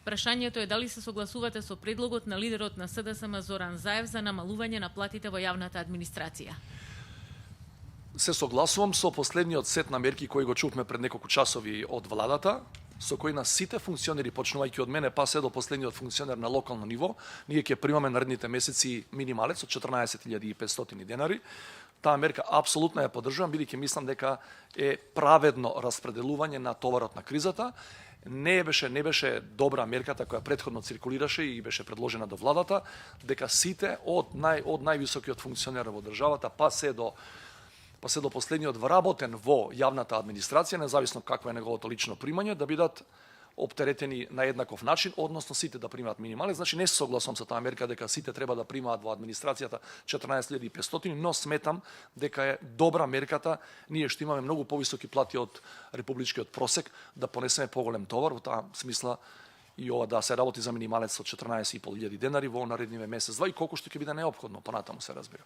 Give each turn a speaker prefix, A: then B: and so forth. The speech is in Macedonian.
A: Прашањето е дали се согласувате со предлогот на лидерот на СДСМ Зоран Заев за намалување на платите во јавната администрација.
B: Се согласувам со последниот сет на мерки кои го чувме пред неколку часови од владата, со кои на сите функционери, почнувајќи од мене па се до последниот функционер на локално ниво, ние ќе примаме наредните месеци минималец од 14.500 денари. Таа мерка апсолутно ја поддржувам, бидејќи мислам дека е праведно распределување на товарот на кризата. Не беше добра мерката која претходно циркулираше и беше предложена до владата, дека сите од највисокиот функционер во државата па се до последниот вработен во јавната администрација, независно какво е неговото лично примање, да бидат оптеретени на еднаков начин, односно сите да примаат минимален. Значи не се согласувам со таа мерка дека сите треба да примаат во администрацијата 14.500, но сметам дека е добра мерката. Ние што имаме многу повисоки плати од републичкиот просек, да понесеме поголем товар, во таа смисла и ова да се работи за минималец од 14.500 денари во наредниве месец, два и колку што ќе биде неопходно, понатаму се разбира.